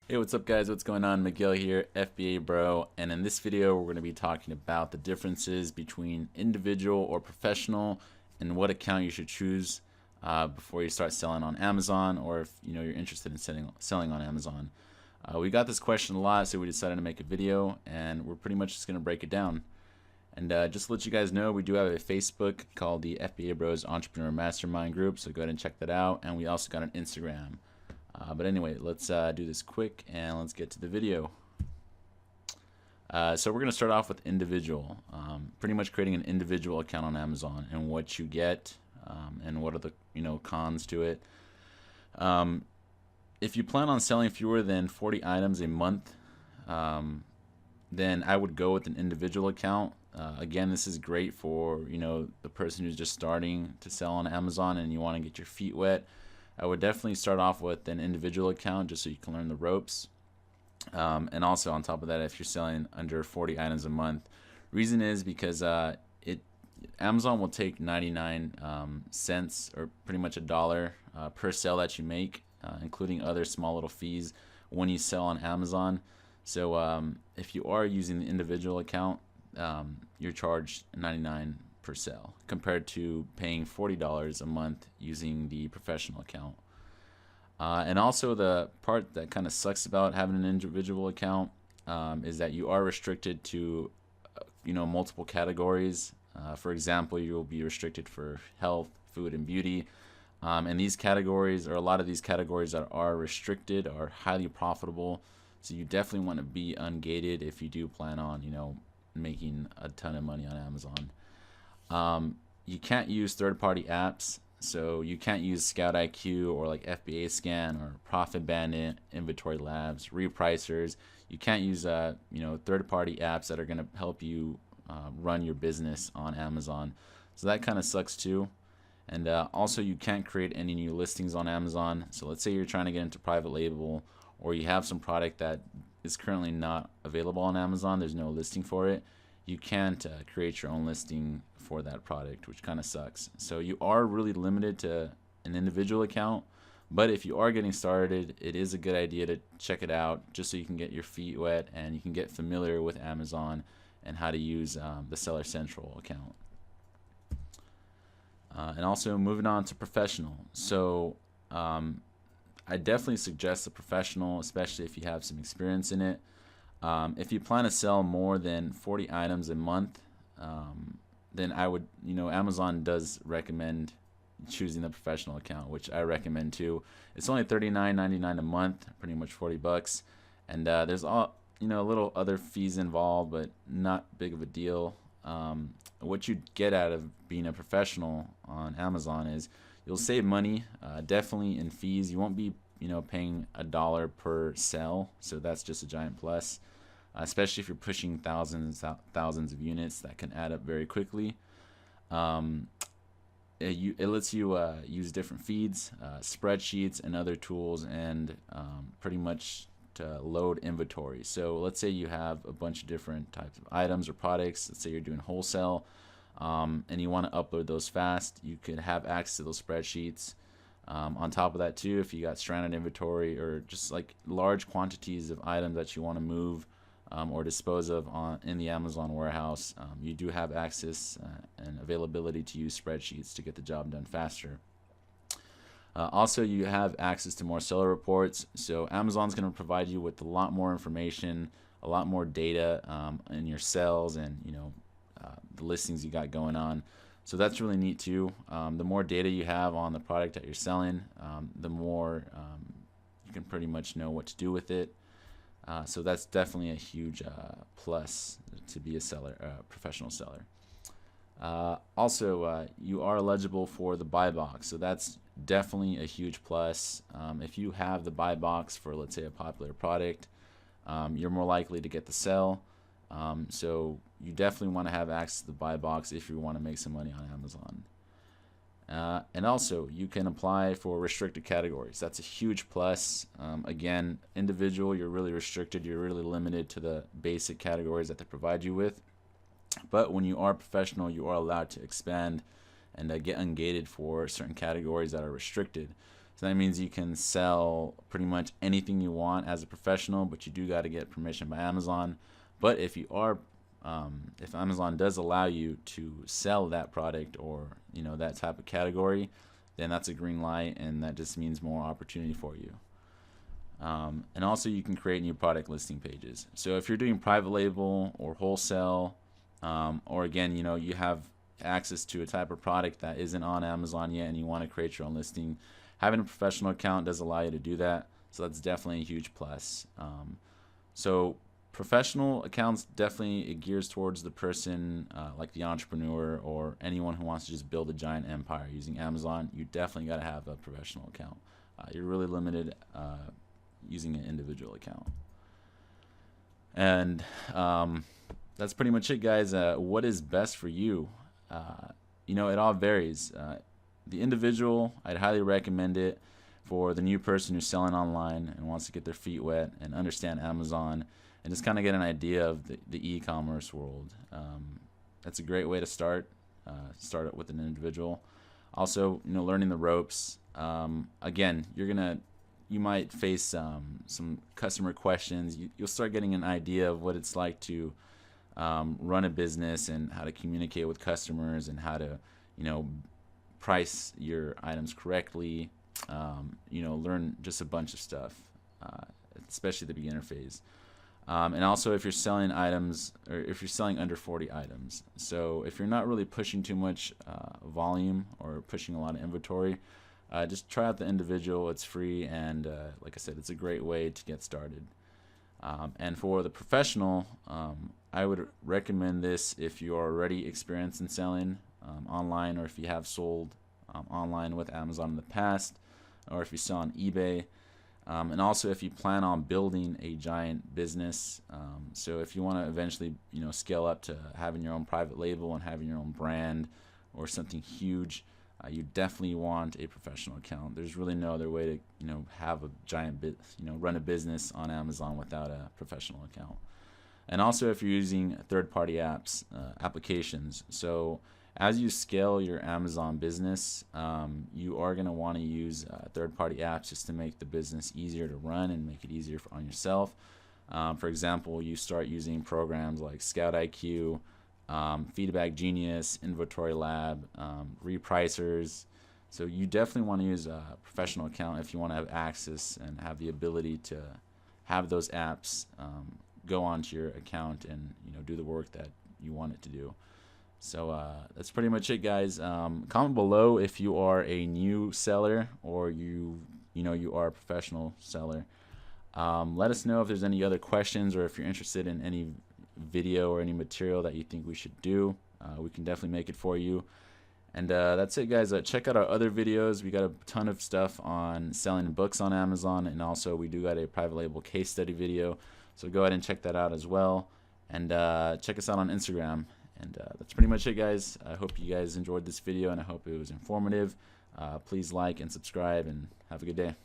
Hey, what's up guys? What's going on? Miguel here, FBA Bro, and in this video we're going to be talking about the differences between individual or professional and what account you should choose before you start selling on Amazon, or if you're interested in selling on Amazon. We got this question a lot, so we decided to make a video, and we're pretty much just going to break it down. And just to let you guys know, we do have a Facebook called the FBAbros Entrepreneur Mastermind Group, so go ahead and check that out. And we also got an Instagram. But anyway, let's do this quick and let's get to the video. So we're going to start off with individual. Pretty much creating an individual account on Amazon and what you get and what are the cons to it. If you plan on selling fewer than 40 items a month, then I would go with an individual account. Again, this is great for the person who's just starting to sell on Amazon and you want to get your feet wet. I would definitely start off with an individual account just so you can learn the ropes. And also on top of that, if you're selling under 40 items a month, reason is because Amazon will take 99 cents, or pretty much $1 per sale that you make, including other small little fees when you sell on Amazon. So if you are using the individual account, you're charged 99 per sale compared to paying $40 a month using the professional account. And also the part that kind of sucks about having an individual account is that you are restricted to multiple categories. For example, you'll be restricted for health, food, and beauty. And these categories, or a lot of these categories that are restricted, are highly profitable. So you definitely want to be ungated if you do plan on making a ton of money on Amazon. You can't use third-party apps, so you can't use Scout IQ or like FBA Scan or Profit Bandit, Inventory Labs, Repricers. You can't use third-party apps that are going to help you run your business on Amazon. So that kind of sucks too. And also you can't create any new listings on Amazon. So let's say you're trying to get into private label, or you have some product that is currently not available on Amazon. There's no listing for it. You can't create your own listing for that product, which kind of sucks. So you are really limited to an individual account, but if you are getting started, it is a good idea to check it out just so you can get your feet wet and you can get familiar with Amazon and how to use the Seller Central account. And also moving on to professional. So I definitely suggest the professional, especially if you have some experience in it. If you plan to sell more than 40 items a month, then I would, Amazon does recommend choosing the professional account, which I recommend too. It's only $39.99 a month, pretty much 40 bucks. And there's all, little other fees involved, but not big of a deal. What you get out of being a professional on Amazon is you'll save money, definitely in fees. You won't be paying $1 per sale, so that's just a giant plus, especially if you're pushing thousands of units. That can add up very quickly. It lets you use different feeds, spreadsheets, and other tools, and pretty much to load inventory. So let's say you have a bunch of different types of items or products. Let's say you're doing wholesale, and you want to upload those fast. You could have access to those spreadsheets. On top of that too, if you got stranded inventory or just like large quantities of items that you want to move or dispose of in the Amazon warehouse, you do have access and availability to use spreadsheets to get the job done faster. Also, you have access to more seller reports. So Amazon's going to provide you with a lot more information, a lot more data in your sales and the listings you got going on. So that's really neat too. The more data you have on the product that you're selling, the more you can pretty much know what to do with it. So that's definitely a huge plus to be a seller, professional seller. Also, you are eligible for the buy box, so that's definitely a huge plus. If you have the buy box for, let's say, a popular product, you're more likely to get the sale. So you definitely want to have access to the buy box if you want to make some money on Amazon. And also, you can apply for restricted categories. That's a huge plus. Again, individual, you're really restricted. You're really limited to the basic categories that they provide you with. But when you are professional, you are allowed to expand and get ungated for certain categories that are restricted. So that means you can sell pretty much anything you want as a professional, but you do got to get permission by Amazon. But if you are, if Amazon does allow you to sell that product or that type of category, then that's a green light, and that just means more opportunity for you. And also you can create new product listing pages. So if you're doing private label or wholesale, or again, you have access to a type of product that isn't on Amazon yet and you want to create your own listing, having a professional account does allow you to do that. So that's definitely a huge plus. So professional accounts, definitely it gears towards the person like the entrepreneur or anyone who wants to just build a giant empire using Amazon. You definitely got to have a professional account. You're really limited using an individual account. And that's pretty much it, guys. What is best for you? It all varies. The individual, I'd highly recommend it for the new person who's selling online and wants to get their feet wet and understand Amazon and just kind of get an idea of the e-commerce world. That's a great way to start it with an individual. Also, learning the ropes. Again, you might face some customer questions. You'll start getting an idea of what it's like to run a business and how to communicate with customers and how to price your items correctly. Learn just a bunch of stuff, especially the beginner phase. And also if you're selling items, or if you're selling under 40 items. So if you're not really pushing too much volume or pushing a lot of inventory, just try out the individual. It's free, and like I said, it's a great way to get started. And for the professional, I would recommend this if you are already experienced in selling online, or if you have sold online with Amazon in the past, or if you sell on eBay. And also if you plan on building a giant business. So if you want to eventually scale up to having your own private label and having your own brand or something huge, you definitely want a professional account. There's really no other way to have a giant run a business on Amazon without a professional account. And also if you're using third-party apps, applications. So as you scale your Amazon business, you are going to want to use third-party apps just to make the business easier to run and make it easier on yourself. For example, you start using programs like Scout IQ, Feedback Genius, Inventory Lab, Repricers. So you definitely want to use a professional account if you want to have access and have the ability to have those apps go onto your account and do the work that you want it to do. So that's pretty much it, guys. Comment below if you are a new seller or you are a professional seller. Let us know if there's any other questions or if you're interested in any video or any material that you think we should do. We can definitely make it for you. And that's it, guys. Check out our other videos. We got a ton of stuff on selling books on Amazon, and also we do got a private label case study video. So go ahead and check that out as well. And check us out on Instagram. And that's pretty much it, guys. I hope you guys enjoyed this video, and I hope it was informative. Please like and subscribe, and have a good day.